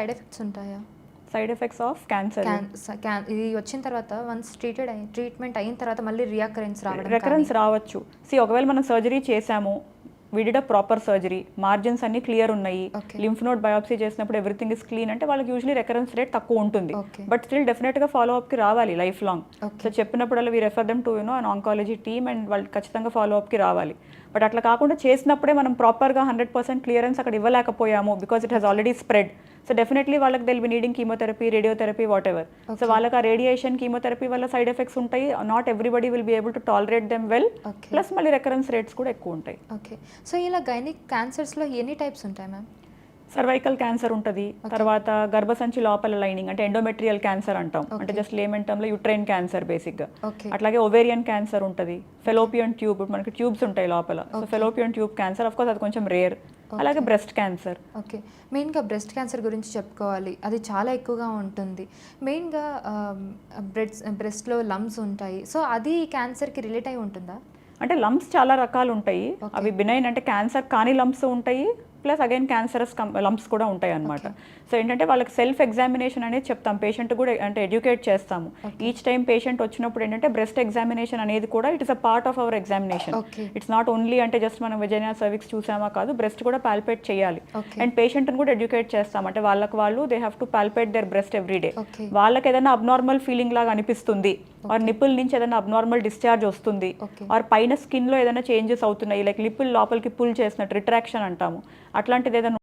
Side effects ఉంటాయా? Side effects of cancer. ఇది వచ్చిన తర్వాత వన్స్ ట్రీట్మెంట్ అయిన తర్వాత మళ్ళీ రికరెన్స్ రావచ్చు. ఒకవేళ మనం సర్జరీ చేసాము, we did a proper surgery, margins అన్ని క్లియర్ ఉన్నాయి, లింఫ్ నోడ్ బయాప్సీ చేసినప్పుడు ఎవ్రీథింగ్ ఇస్ క్లీన్ అంటే వాళ్ళకి యూజువల్లీ రికరెన్స్ రేట్ తక్కువ ఉంటుంది. బట్ స్టిల్ డెఫినెట్గా ఫాలో అప్కి రావాలి లైఫ్ లాంగ్. సో చెప్పినప్పుడు we refer them to an oncology team and వాళ్ళు ఖచ్చితంగా ఫాలో అప్కి రావాలి. బట్ అట్లా కాకుండా చేసినప్పుడే మనం ప్రాపర్గా 100% క్లియరెన్స్ అక్కడ ఇవ్వలేకపోయాము because it has already spread. So definitely వాళ్ళకి they'll be needing chemotherapy, radiotherapy, whatever. So వాళ్ళకి ఆ రేడియేషన్ కీమోథెరపీ వల్ల సైడ్ ఎఫెక్ట్స్ ఉంటాయి. Not everybody will be able to tolerate them well. Plus మళ్ళీ రికరెన్స్ రేట్స్ కూడా ఎక్కువ ఉంటాయి. Okay. So ఇలా గైనిక్ క్యాన్సర్స్లో ఎన్ని టైప్స్ ఉంటాయి మ్యామ్? సర్వైకల్ క్యాన్సర్ ఉంటుంది, తర్వాత గర్భసంచి లోపల లైనింగ్ అంటే ఎండోమెట్రియల్ క్యాన్సర్ అంటాం, అంటే జస్ట్ లేమన్ టర్మ్లో యుట్రైన్ క్యాన్సర్ బేసిక్గా. అట్లాగే ఒవేరియన్ క్యాన్సర్ ఉంటుంది, ఫెలోపియన్ ట్యూబ్, మనకి ట్యూబ్స్ ఉంటాయి లోపల, so fallopian tube cancer of course అది కొంచెం రేర్. అలాగే బ్రెస్ట్ క్యాన్సర్. ఓకే. మెయిన్గా బ్రెస్ట్ క్యాన్సర్ గురించి చెప్పుకోవాలి, అది చాలా ఎక్కువగా ఉంటుంది. మెయిన్గా బ్రెస్ట్లో లమ్స్ ఉంటాయి, సో అది క్యాన్సర్కి రిలేట్ అయి ఉంటుందా? అంటే లంప్స్ చాలా రకాలు ఉంటాయి. అవి బినైన్ అంటే క్యాన్సర్ కాని లంప్స్ ఉంటాయి, ప్లస్ అగైన్ క్యాన్సరస్ లంప్స్ కూడా ఉంటాయి అన్నమాట. సో ఏంటంటే వాళ్ళకి సెల్ఫ్ ఎగ్జామినేషన్ అనేది చెప్తాం, పేషెంట్ కూడా అంటే ఎడ్యుకేట్ చేస్తాము. ఈచ్ టైం పేషెంట్ వచ్చినప్పుడు ఏంటంటే బ్రెస్ట్ ఎగ్జామినేషన్ అనేది కూడా it is a part of our examination. It's not only అంటే జస్ట్ మనం వెజైనా సర్విక్స్ చూసామా కాదు, బ్రెస్ట్ కూడా పాల్పేట్ చేయాలి. అండ్ పేషెంట్ని కూడా ఎడ్యుకేట్ చేస్తాం, అంటే వాళ్ళు they have to palpate their breast every day. వాళ్ళకి ఏదైనా అబ్నార్మల్ ఫీలింగ్ లాగా అనిపిస్తుంది, ఆర్ నిపుల్ నుంచి ఏదైనా అబ్నార్మల్ డిశ్చార్జ్ వస్తుంది, ఆర్ పైన స్కిన్లో ఏదైనా చేంజెస్ అవుతున్నాయి, లైక్ నిపుల్ లోపలికి పుల్ చేసినట్టు రిట్రాక్షన్ అంటాము, అట్లాంటిది ఏదైనా